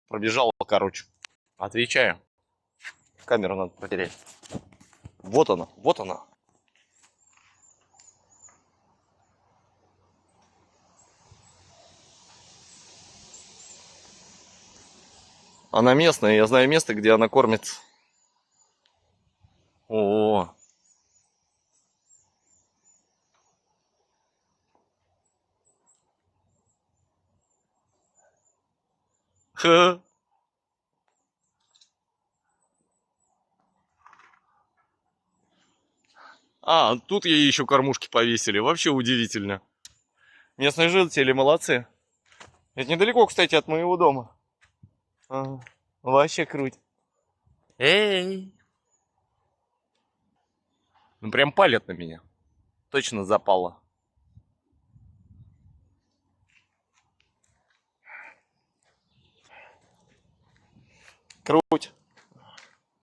Пробежала, короче. Отвечаю. Камеру надо протереть. Вот она, вот она. Она местная, я знаю место, где она кормится. О, ха. А, тут ей еще кормушки повесили. Вообще удивительно. Местные жители молодцы. Это недалеко, кстати, от моего дома. Ага. Вообще круть. Эй! Ну прям палят на меня. Точно запало. Круть.